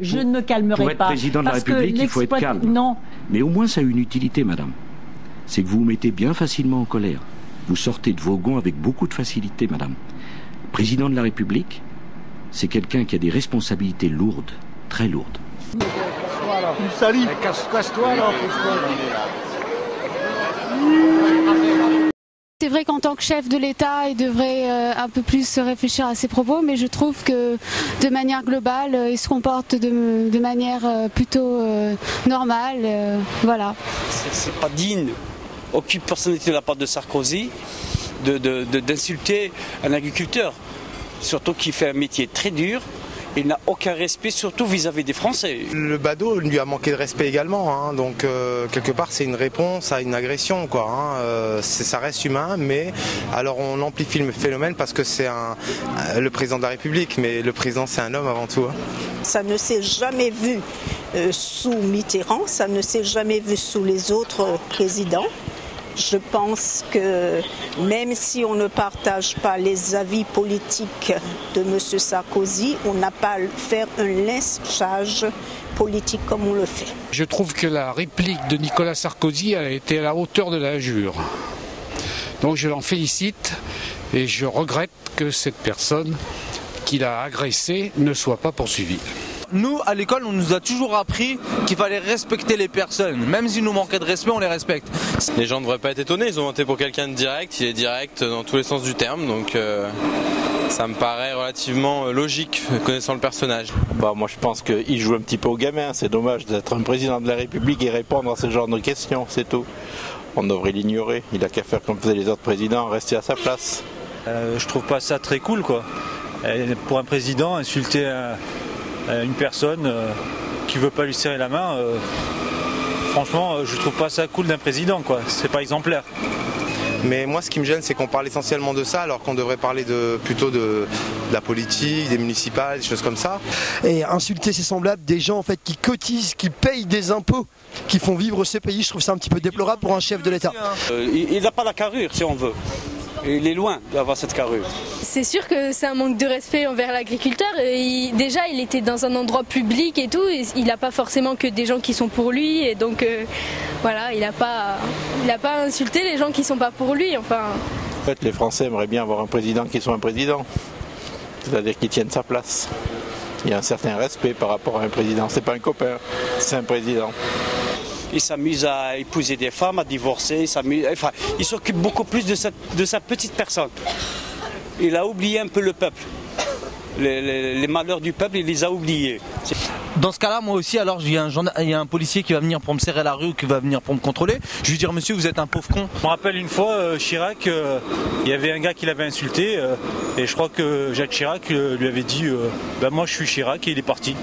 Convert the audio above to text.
Je ne me calmerai pas. Pour être président de la République, il faut être calme. Non. Mais au moins, ça a une utilité, madame. C'est que vous vous mettez bien facilement en colère. Vous sortez de vos gonds avec beaucoup de facilité, madame. Président de la République, c'est quelqu'un qui a des responsabilités lourdes, très lourdes. Salut. Casse-toi là. C'est vrai qu'en tant que chef de l'État, il devrait un peu plus réfléchir à ses propos, mais je trouve que de manière globale, il se comporte de manière plutôt normale. Voilà. C'est pas digne, aucune personnalité de la part de Sarkozy d'insulter un agriculteur, surtout qui fait un métier très dur. Il n'a aucun respect, surtout vis-à-vis des Français. Le badaud lui a manqué de respect également, hein, donc quelque part c'est une réponse à une agression, quoi. Hein, ça reste humain, mais alors on amplifie le phénomène parce que c'est le président de la République, mais le président c'est un homme avant tout. Hein. Ça ne s'est jamais vu sous Mitterrand, ça ne s'est jamais vu sous les autres présidents. Je pense que même si on ne partage pas les avis politiques de M. Sarkozy, on n'a pas à faire un lynchage politique comme on le fait. Je trouve que la réplique de Nicolas Sarkozy a été à la hauteur de l'injure. Donc je l'en félicite et je regrette que cette personne qui l'a agressé ne soit pas poursuivie. Nous, à l'école, on nous a toujours appris qu'il fallait respecter les personnes. Même s'ils nous manquaient de respect, on les respecte. Les gens ne devraient pas être étonnés, ils ont voté pour quelqu'un de direct, il est direct dans tous les sens du terme, donc ça me paraît relativement logique, connaissant le personnage. Moi je pense qu'il joue un petit peu au gamin, c'est dommage d'être un président de la République et répondre à ce genre de questions, c'est tout. On devrait l'ignorer, il a qu'à faire comme faisaient les autres présidents, rester à sa place. Je trouve pas ça très cool, quoi. Pour un président, insulter une personne qui veut pas lui serrer la main, franchement je trouve pas ça cool d'un président, quoi. C'est pas exemplaire. Mais moi ce qui me gêne c'est qu'on parle essentiellement de ça alors qu'on devrait parler plutôt de la politique, des municipales, des choses comme ça. Et insulter ses semblables, des gens en fait qui cotisent, qui payent des impôts, qui font vivre ce pays, je trouve ça un petit peu déplorable pour un chef de l'État. Il n'a pas la carrure si on veut. Il est loin d'avoir cette carrure. C'est sûr que c'est un manque de respect envers l'agriculteur. Déjà, il était dans un endroit public et tout. Et il n'a pas forcément que des gens qui sont pour lui. Et donc, voilà, il n'a pas insulté les gens qui ne sont pas pour lui. Enfin. En fait, les Français aimeraient bien avoir un président qui soit un président. C'est-à-dire qu'il tienne sa place. Il y a un certain respect par rapport à un président. C'est pas un copain, c'est un président. Il s'amuse à épouser des femmes, à divorcer, il s'occupe beaucoup plus de sa petite personne. Il a oublié un peu le peuple. Les malheurs du peuple, il les a oubliés. Dans ce cas-là, moi aussi, alors il y a un policier qui va venir pour me serrer la rue ou qui va venir pour me contrôler. Je lui dis, monsieur, vous êtes un pauvre con. Je me rappelle une fois, Chirac, il y avait un gars qui l'avait insulté et je crois que Jacques Chirac lui avait dit, moi je suis Chirac et il est parti.